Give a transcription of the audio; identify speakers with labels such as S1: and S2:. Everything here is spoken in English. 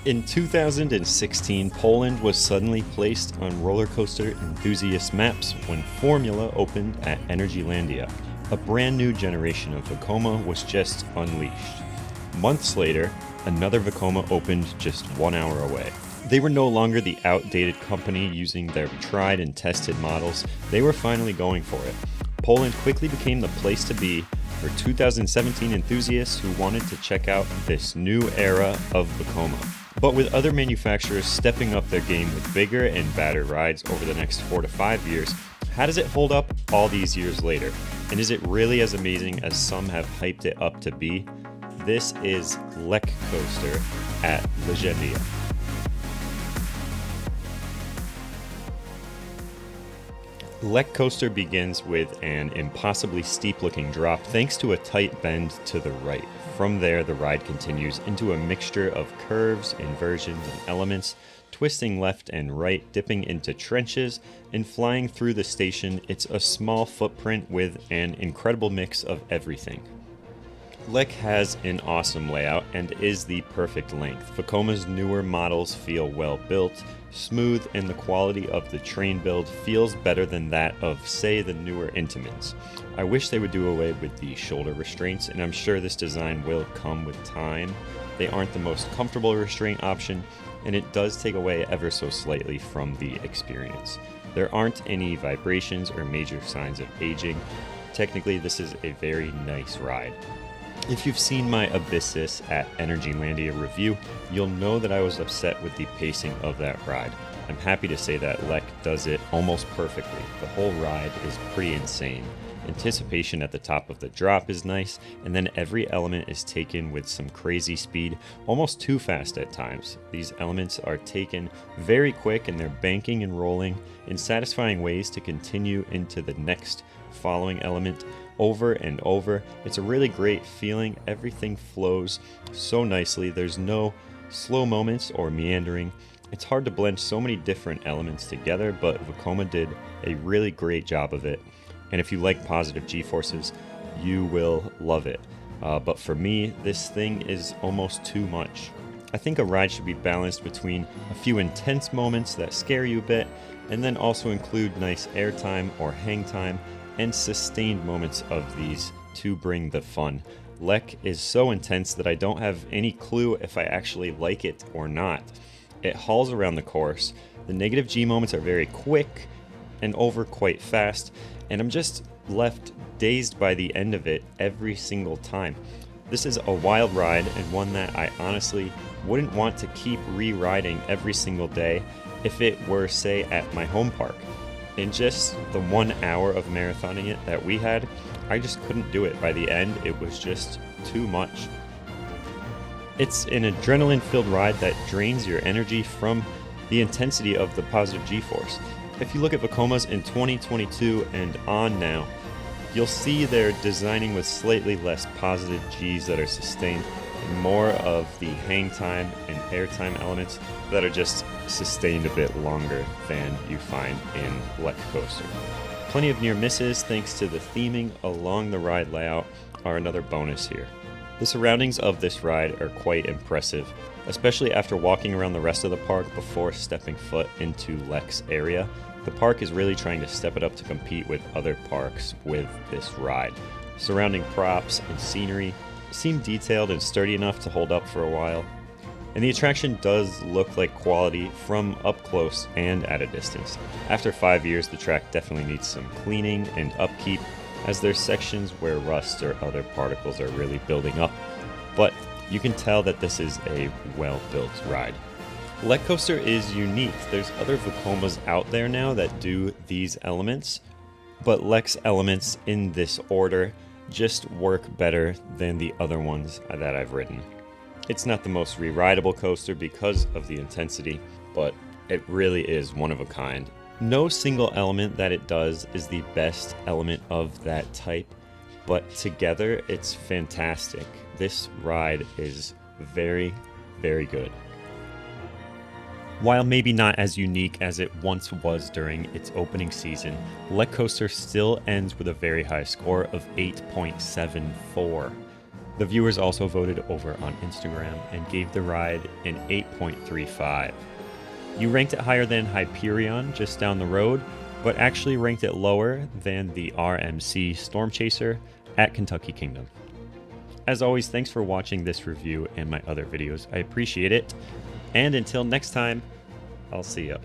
S1: In 2016, Poland was suddenly placed on roller coaster enthusiast maps when Formula opened at Legendia. A brand new generation of Vekoma was just unleashed. Months later, another Vekoma opened just 1 hour away. They were no longer the outdated company using their tried and tested models. They were finally going for it. Poland quickly became the place to be for 2017 enthusiasts who wanted to check out this new era of Vekoma. But with other manufacturers stepping up their game with bigger and badder rides over the next 4 to 5 years, how does it hold up all these years later? And is it really as amazing as some have hyped it up to be? This is Lech Coaster at Legendia. Lech Coaster begins with an impossibly steep-looking drop thanks to a tight bend to the right. From there, the ride continues into a mixture of curves, inversions, and elements, twisting left and right, dipping into trenches, and flying through the station. It's a small footprint with an incredible mix of everything. Lech has an awesome layout and is the perfect length. Vekoma's newer models feel well built, smooth, and the quality of the train build feels better than that of, say, the newer Intamins. I wish they would do away with the shoulder restraints, and I'm sure this design will come with time. They aren't the most comfortable restraint option, and it does take away ever so slightly from the experience. There aren't any vibrations or major signs of aging. Technically, this is a very nice ride. If you've seen my Abyssus at Legendia review, you'll know that I was upset with the pacing of that ride. I'm happy to say that Lech does it almost perfectly. The whole ride is pretty insane. Anticipation at the top of the drop is nice, and then every element is taken with some crazy speed, almost too fast at times. These elements are taken very quick and they're banking and rolling in satisfying ways to continue into the next following element over and over. It's a really great feeling. Everything flows so nicely. There's no slow moments or meandering. It's hard to blend so many different elements together, but Vekoma did a really great job of it. And if you like positive G-forces, you will love it. But for me, this thing is almost too much. I think a ride should be balanced between a few intense moments that scare you a bit, and then also include nice airtime or hang time, and sustained moments of these to bring the fun. Lech is so intense that I don't have any clue if I actually like it or not. It hauls around the course. The negative G moments are very quick and over quite fast, and I'm just left dazed by the end of it every single time. This is a wild ride and one that I honestly wouldn't want to keep re-riding every single day if it were, say, at my home park. In just the 1 hour of marathoning it that we had, I just couldn't do it. By the end, it was just too much. It's an adrenaline-filled ride that drains your energy from the intensity of the positive G-force. If you look at Vekomas in 2022 and on now, you'll see they're designing with slightly less positive Gs that are sustained, and more of the hang time and air time elements that are just sustained a bit longer than you find in Lech Coaster. Plenty of near misses thanks to the theming along the ride layout are another bonus here. The surroundings of this ride are quite impressive, especially after walking around the rest of the park before stepping foot into Lech's area. The park is really trying to step it up to compete with other parks with this ride. Surrounding props and scenery seem detailed and sturdy enough to hold up for a while. And the attraction does look like quality from up close and at a distance. After 5 years, the track definitely needs some cleaning and upkeep, as there's sections where rust or other particles are really building up. But you can tell that this is a well-built ride. Lech Coaster is unique. There's other Vekomas out there now that do these elements, but Lech's elements in this order just work better than the other ones that I've ridden. It's not the most re-rideable coaster because of the intensity, but it really is one of a kind. No single element that it does is the best element of that type, but together it's fantastic. This ride is very, very good. While maybe not as unique as it once was during its opening season, Lech Coaster still ends with a very high score of 8.74. The viewers also voted over on Instagram and gave the ride an 8.35. You ranked it higher than Hyperion just down the road, but actually ranked it lower than the RMC Storm Chaser at Kentucky Kingdom. As always, thanks for watching this review and my other videos. I appreciate it. And until next time, I'll see ya.